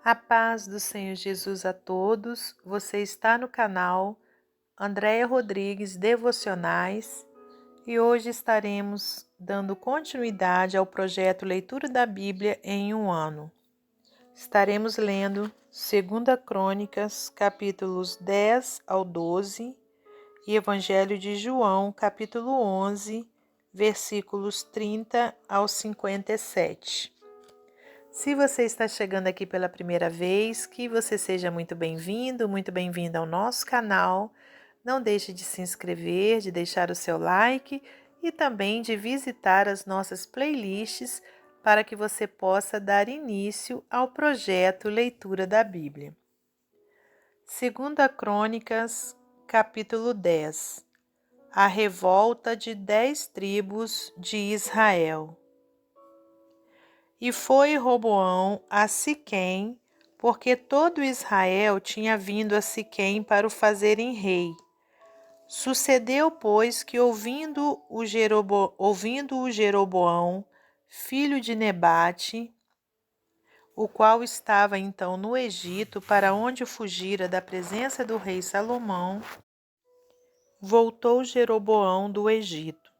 A paz do Senhor Jesus a todos. Você está no canal Andréia Rodrigues Devocionais e hoje estaremos dando continuidade ao projeto Leitura da Bíblia em um ano. Estaremos lendo 2 Crônicas, capítulos 10 ao 12 e Evangelho de João, capítulo 11, versículos 30 ao 57. Se você está chegando aqui pela primeira vez, que você seja muito bem-vindo, muito bem-vinda ao nosso canal. Não deixe de se inscrever, de deixar o seu like e também de visitar as nossas playlists para que você possa dar início ao projeto Leitura da Bíblia. 2 Crônicas, capítulo 10. A revolta de 10 tribos de Israel. E foi Roboão a Siquém, porque todo Israel tinha vindo a Siquém para o fazerem rei. Sucedeu, pois, que ouvindo o Jeroboão, filho de Nebate, o qual estava então no Egito, para onde fugira da presença do rei Salomão, voltou Jeroboão do Egito,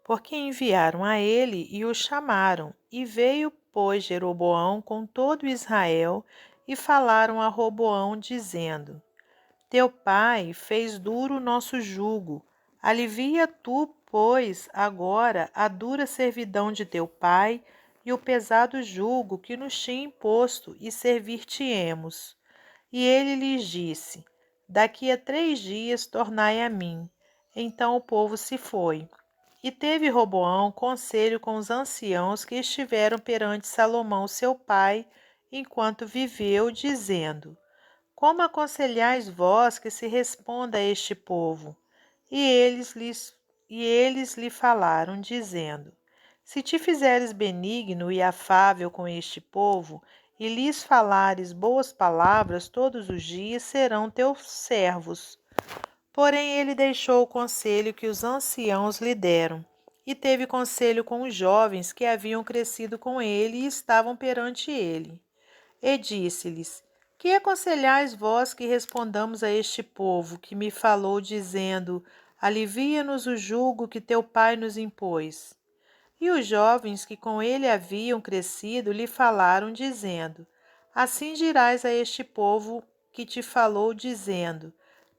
porque enviaram a ele e o chamaram, e veio, pois, Jeroboão com todo Israel, e falaram a Roboão, dizendo: Teu pai fez duro o nosso jugo, alivia tu, pois, agora a dura servidão de teu pai e o pesado jugo que nos tinha imposto, e servir-te-emos. E ele lhes disse: Daqui a 3 dias tornai a mim. Então o povo se foi. E teve Roboão conselho com os anciãos que estiveram perante Salomão seu pai, enquanto viveu, dizendo: Como aconselhais vós que se responda a este povo? E eles lhe falaram, dizendo: Se te fizeres benigno e afável com este povo, e lhes falares boas palavras todos os dias, serão teus servos. Porém ele deixou o conselho que os anciãos lhe deram, e teve conselho com os jovens que haviam crescido com ele e estavam perante ele. E disse-lhes: Que aconselhais vós que respondamos a este povo, que me falou, dizendo: Alivia-nos o jugo que teu pai nos impôs? E os jovens que com ele haviam crescido lhe falaram, dizendo: Assim dirás a este povo que te falou, dizendo: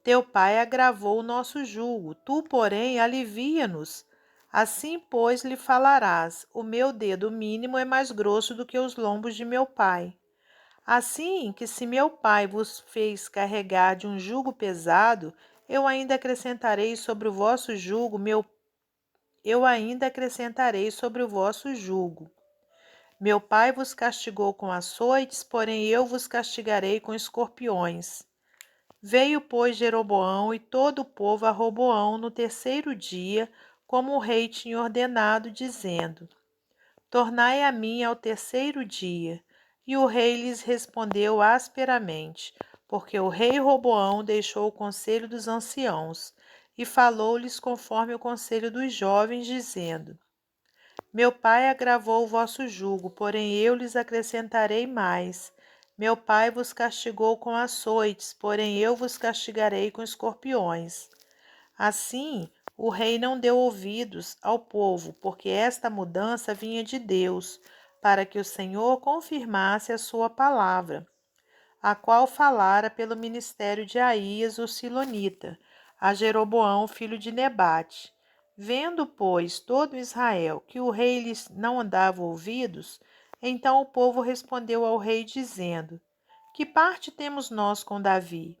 Teu pai agravou o nosso jugo, tu, porém, alivia-nos. Assim, pois, lhe falarás: O meu dedo mínimo é mais grosso do que os lombos de meu pai. Assim que se meu pai vos fez carregar de um jugo pesado, eu ainda acrescentarei sobre o vosso jugo Meu pai vos castigou com açoites, porém eu vos castigarei com escorpiões. Veio, pois, Jeroboão e todo o povo a Roboão no 3º dia, como o rei tinha ordenado, dizendo: Tornai a mim ao 3º dia. E o rei lhes respondeu asperamente, porque o rei Roboão deixou o conselho dos anciãos, e falou-lhes conforme o conselho dos jovens, dizendo: Meu pai agravou o vosso jugo, porém eu lhes acrescentarei mais. Meu pai vos castigou com açoites, porém eu vos castigarei com escorpiões. Assim, o rei não deu ouvidos ao povo, porque esta mudança vinha de Deus, para que o Senhor confirmasse a sua palavra, a qual falara pelo ministério de Aías, o silonita, a Jeroboão, filho de Nebate. Vendo, pois, todo Israel que o rei lhes não dava ouvidos, então o povo respondeu ao rei, dizendo: Que parte temos nós com Davi?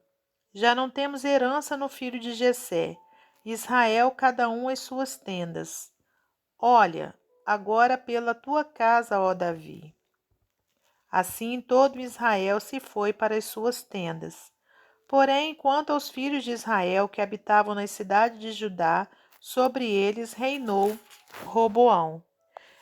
Já não temos herança no filho de Jessé. Israel, cada um as suas tendas. Olha, agora pela tua casa, ó Davi. Assim todo Israel se foi para as suas tendas. Porém, quanto aos filhos de Israel que habitavam nas cidades de Judá, sobre eles reinou Roboão.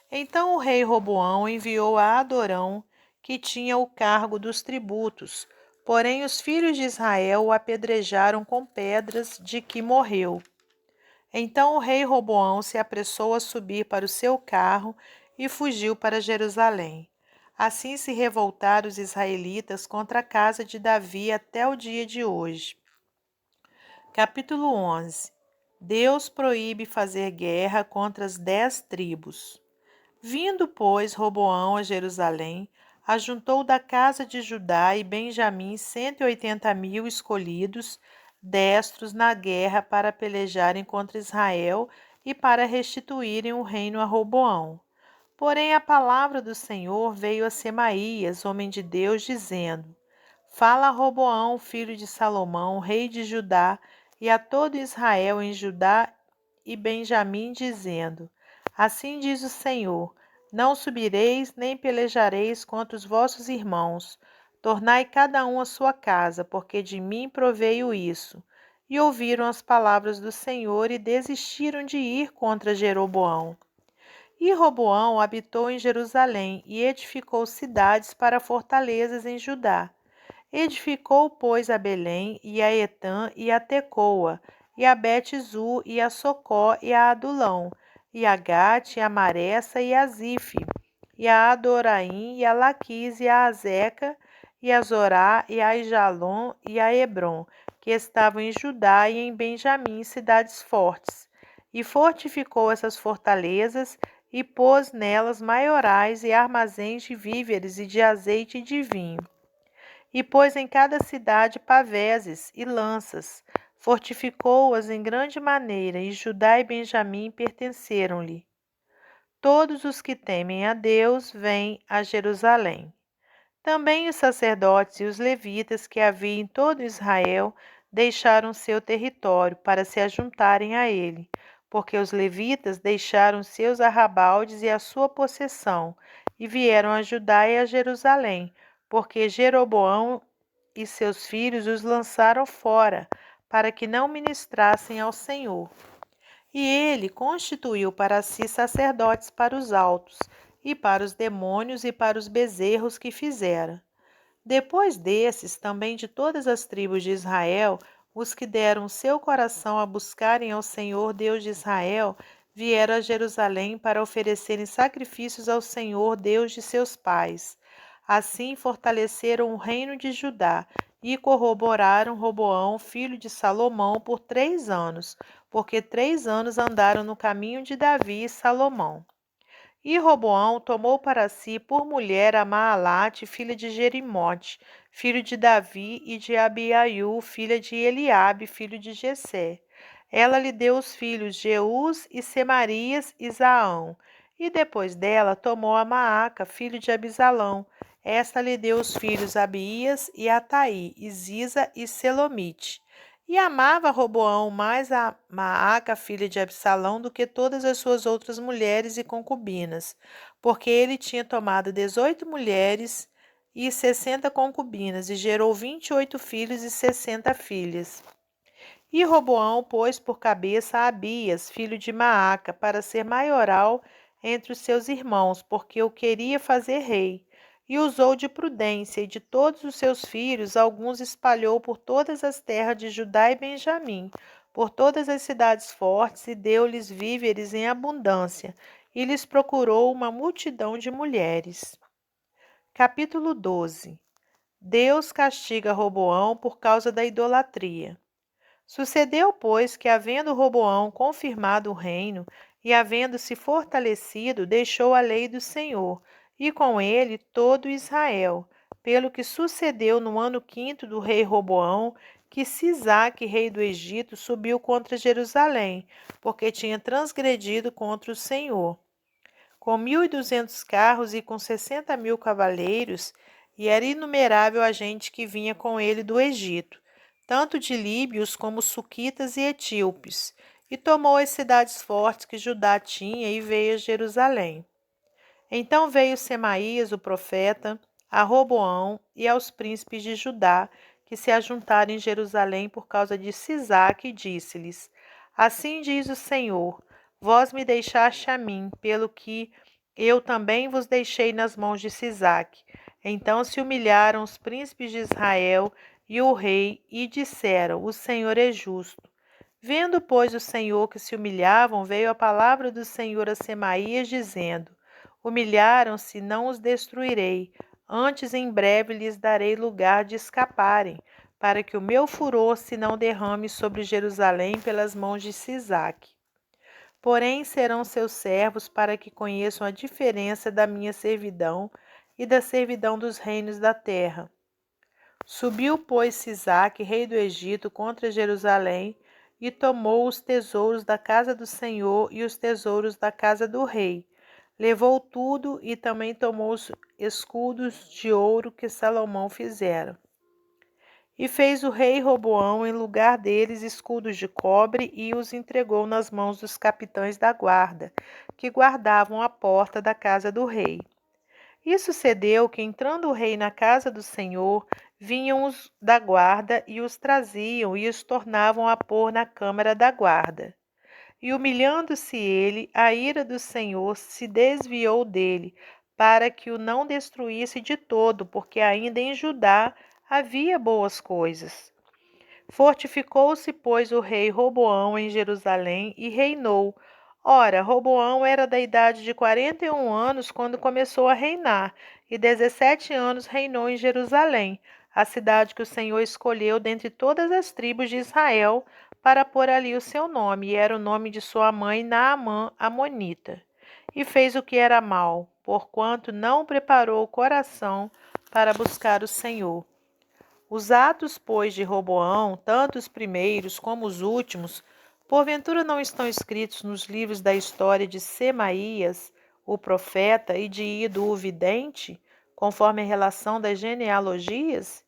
Então o rei Roboão enviou a Adorão, que tinha o cargo dos tributos. Porém, os filhos de Israel o apedrejaram com pedras, de que morreu. Então o rei Roboão se apressou a subir para o seu carro e fugiu para Jerusalém. Assim se revoltaram os israelitas contra a casa de Davi até o dia de hoje. Capítulo 11. Deus proíbe fazer guerra contra as 10 tribos. Vindo, pois, Roboão a Jerusalém, ajuntou da casa de Judá e Benjamim 180.000 escolhidos, destros na guerra para pelejarem contra Israel e para restituírem o reino a Roboão. Porém a palavra do Senhor veio a Semaías, homem de Deus, dizendo: Fala a Roboão, filho de Salomão, rei de Judá, e a todo Israel em Judá e Benjamim, dizendo: Assim diz o Senhor: Não subireis nem pelejareis contra os vossos irmãos. Tornai cada um a sua casa, porque de mim proveio isso. E ouviram as palavras do Senhor e desistiram de ir contra Jeroboão. E Roboão habitou em Jerusalém e edificou cidades para fortalezas em Judá. Edificou, pois, a Belém, e a Etã, e a Tecoa, e a Bet-Zu, e a Socó, e a Adulão, e a Gate, e a Maressa, e a Zife, e a Adoraim, e a Laquis, e a Azeca, e a Zorá, e a Aijalon, e a Hebron, que estavam em Judá e em Benjamim, cidades fortes. E fortificou essas fortalezas, e pôs nelas maiorais e armazéns de víveres e de azeite e de vinho. E pôs em cada cidade paveses e lanças, fortificou-as em grande maneira, e Judá e Benjamim pertenceram-lhe. Todos os que temem a Deus vêm a Jerusalém. Também os sacerdotes e os levitas que havia em todo Israel deixaram seu território para se ajuntarem a ele, porque os levitas deixaram seus arrabaldes e a sua possessão, e vieram a Judá e a Jerusalém, porque Jeroboão e seus filhos os lançaram fora, para que não ministrassem ao Senhor. E ele constituiu para si sacerdotes para os altos, e para os demônios e para os bezerros que fizera. Depois desses, também de todas as tribos de Israel, os que deram seu coração a buscarem ao Senhor Deus de Israel, vieram a Jerusalém para oferecerem sacrifícios ao Senhor Deus de seus pais. Assim fortaleceram o reino de Judá e corroboraram Roboão, filho de Salomão, por 3 anos, porque 3 anos andaram no caminho de Davi e Salomão. E Roboão tomou para si por mulher a Maalate, filha de Jerimote, filho de Davi, e de Abiaiú, filha de Eliabe, filho de Jessé. Ela lhe deu os filhos Jeús e Semarias e Zaão. E depois dela tomou a Maaca, filho de Abisalão. Esta lhe deu os filhos Abias e Ataí, e Ziza e Selomite. E amava Roboão mais a Maaca, filha de Absalão, do que todas as suas outras mulheres e concubinas, porque ele tinha tomado 18 mulheres e 60 concubinas, e gerou 28 filhos e 60 filhas. E Roboão pôs por cabeça a Abias, filho de Maaca, para ser maioral entre os seus irmãos, porque o queria fazer rei. E usou de prudência, e de todos os seus filhos, alguns espalhou por todas as terras de Judá e Benjamim, por todas as cidades fortes, e deu-lhes víveres em abundância, e lhes procurou uma multidão de mulheres. Capítulo 12. Deus castiga Roboão por causa da idolatria. Sucedeu, pois, que, havendo Roboão confirmado o reino e havendo-se fortalecido, deixou a lei do Senhor, e com ele todo Israel. Pelo que sucedeu no ano 5º do rei Roboão, que Sisaque, rei do Egito, subiu contra Jerusalém, porque tinha transgredido contra o Senhor. Com 1.200 carros e com 60.000 cavaleiros, e era inumerável a gente que vinha com ele do Egito, tanto de líbios como suquitas e etíopes, e tomou as cidades fortes que Judá tinha e veio a Jerusalém. Então veio Semaías, o profeta, a Roboão e aos príncipes de Judá, que se ajuntaram em Jerusalém por causa de Sisaque, e disse-lhes: Assim diz o Senhor: Vós me deixaste a mim, pelo que eu também vos deixei nas mãos de Sisaque. Então se humilharam os príncipes de Israel e o rei, e disseram: O Senhor é justo. Vendo, pois, o Senhor que se humilhavam, veio a palavra do Senhor a Semaías, dizendo: Humilharam-se, não os destruirei, antes em breve lhes darei lugar de escaparem, para que o meu furor se não derrame sobre Jerusalém pelas mãos de Sisaque. Porém serão seus servos para que conheçam a diferença da minha servidão e da servidão dos reinos da terra. Subiu, pois, Sisaque, rei do Egito, contra Jerusalém, e tomou os tesouros da casa do Senhor e os tesouros da casa do rei. Levou tudo e também tomou os escudos de ouro que Salomão fizera. E fez o rei Roboão, em lugar deles, escudos de cobre, e os entregou nas mãos dos capitães da guarda, que guardavam a porta da casa do rei. E sucedeu que, entrando o rei na casa do Senhor, vinham os da guarda e os traziam e os tornavam a pôr na câmara da guarda. E humilhando-se ele, a ira do Senhor se desviou dele, para que o não destruísse de todo, porque ainda em Judá havia boas coisas. Fortificou-se, pois, o rei Roboão em Jerusalém e reinou. Ora, Roboão era da idade de 41 anos quando começou a reinar, e 17 anos reinou em Jerusalém, a cidade que o Senhor escolheu dentre todas as tribos de Israel, para pôr ali o seu nome, e era o nome de sua mãe Naamã, amonita. E fez o que era mal, porquanto não preparou o coração para buscar o Senhor. Os atos, pois, de Roboão, tanto os primeiros como os últimos, porventura não estão escritos nos livros da história de Semaías, o profeta, e de Ido, o vidente, conforme a relação das genealogias?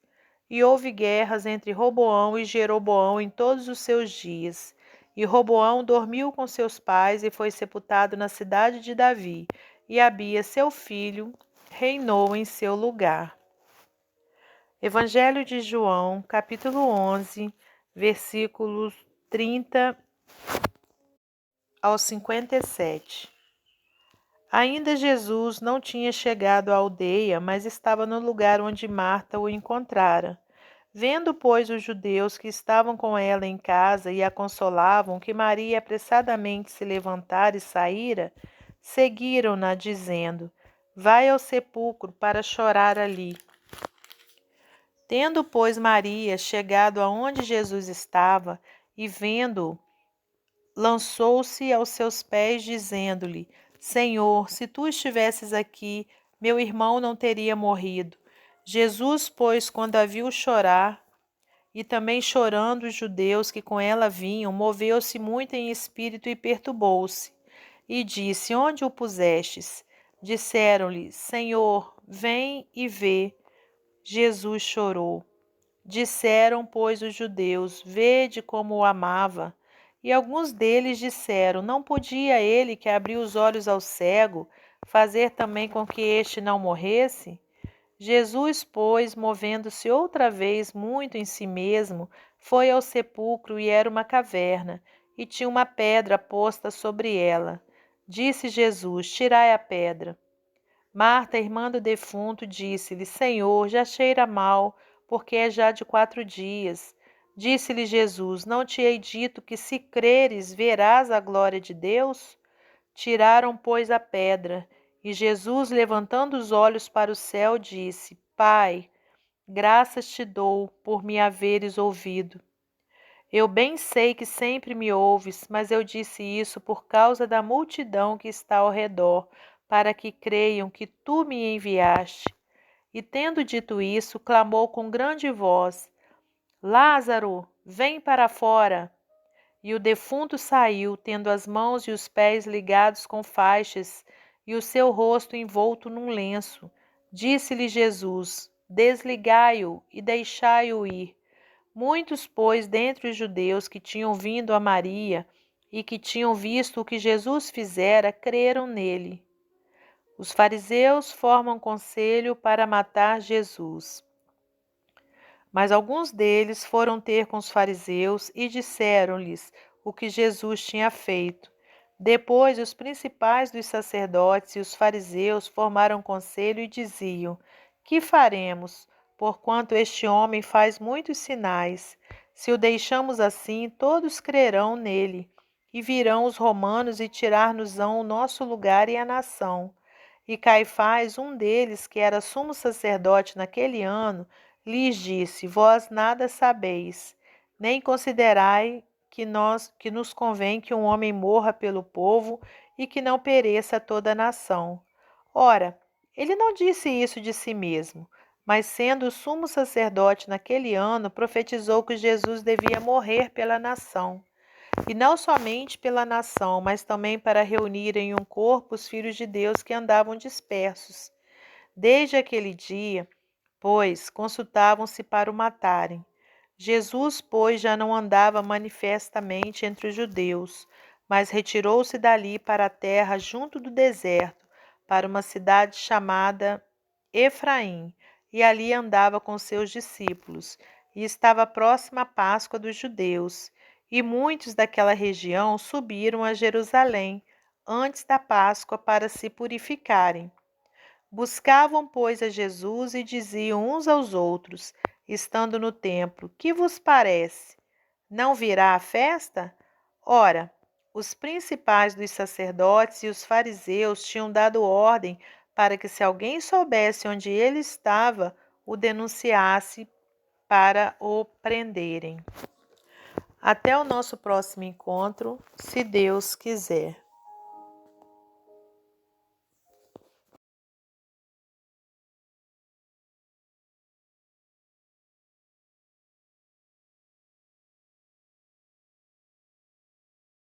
E houve guerras entre Roboão e Jeroboão em todos os seus dias. E Roboão dormiu com seus pais e foi sepultado na cidade de Davi, e Abia, seu filho, reinou em seu lugar. Evangelho de João, capítulo 11, versículos 30 ao 57. Ainda Jesus não tinha chegado à aldeia, mas estava no lugar onde Marta o encontrara. Vendo, pois, os judeus que estavam com ela em casa e a consolavam, que Maria apressadamente se levantara e saíra, seguiram-na, dizendo: Vai ao sepulcro para chorar ali. Tendo, pois, Maria chegado aonde Jesus estava, e vendo-o, lançou-se aos seus pés, dizendo-lhe: Senhor, se tu estivesses aqui, meu irmão não teria morrido. Jesus, pois, quando a viu chorar, e também chorando os judeus que com ela vinham, moveu-se muito em espírito e perturbou-se. E disse: Onde o pusestes? Disseram-lhe: Senhor, vem e vê. Jesus chorou. Disseram, pois, os judeus: Vede como o amava. E alguns deles disseram: Não podia ele, que abriu os olhos ao cego, fazer também com que este não morresse? Jesus, pois, movendo-se outra vez muito em si mesmo, foi ao sepulcro, e era uma caverna, e tinha uma pedra posta sobre ela. Disse Jesus: Tirai a pedra. Marta, irmã do defunto, disse-lhe: Senhor, já cheira mal, porque é já de 4 dias. Disse-lhe Jesus: Não te hei dito que, se creres, verás a glória de Deus? Tiraram, pois, a pedra. E Jesus, levantando os olhos para o céu, disse: Pai, graças te dou por me haveres ouvido. Eu bem sei que sempre me ouves, mas eu disse isso por causa da multidão que está ao redor, para que creiam que tu me enviaste. E tendo dito isso, clamou com grande voz: Lázaro, vem para fora. E o defunto saiu, tendo as mãos e os pés ligados com faixas, e o seu rosto envolto num lenço. Disse-lhe Jesus: Desligai-o e deixai-o ir. Muitos, pois, dentre os judeus que tinham vindo a Maria e que tinham visto o que Jesus fizera, creram nele. Os fariseus formam conselho para matar Jesus. Mas alguns deles foram ter com os fariseus e disseram-lhes o que Jesus tinha feito. Depois, os principais dos sacerdotes e os fariseus formaram conselho e diziam: Que faremos? Porquanto este homem faz muitos sinais. Se o deixamos assim, todos crerão nele. E virão os romanos e tirar-nos-ão o nosso lugar e a nação. E Caifás, um deles, que era sumo sacerdote naquele ano, lhes disse: Vós nada sabeis, nem considerai que nos convém que um homem morra pelo povo e que não pereça toda a nação. Ora, ele não disse isso de si mesmo, mas sendo sumo sacerdote naquele ano, profetizou que Jesus devia morrer pela nação. E não somente pela nação, mas também para reunir em um corpo os filhos de Deus que andavam dispersos. Desde aquele dia, pois, consultavam-se para o matarem. Jesus, pois, já não andava manifestamente entre os judeus, mas retirou-se dali para a terra junto do deserto, para uma cidade chamada Efraim, e ali andava com seus discípulos, e estava próxima a Páscoa dos judeus. E muitos daquela região subiram a Jerusalém antes da Páscoa para se purificarem. Buscavam, pois, a Jesus e diziam uns aos outros, estando no templo: Que vos parece? Não virá a festa? Ora, os principais dos sacerdotes e os fariseus tinham dado ordem para que, se alguém soubesse onde ele estava, o denunciasse para o prenderem. Até o nosso próximo encontro, se Deus quiser.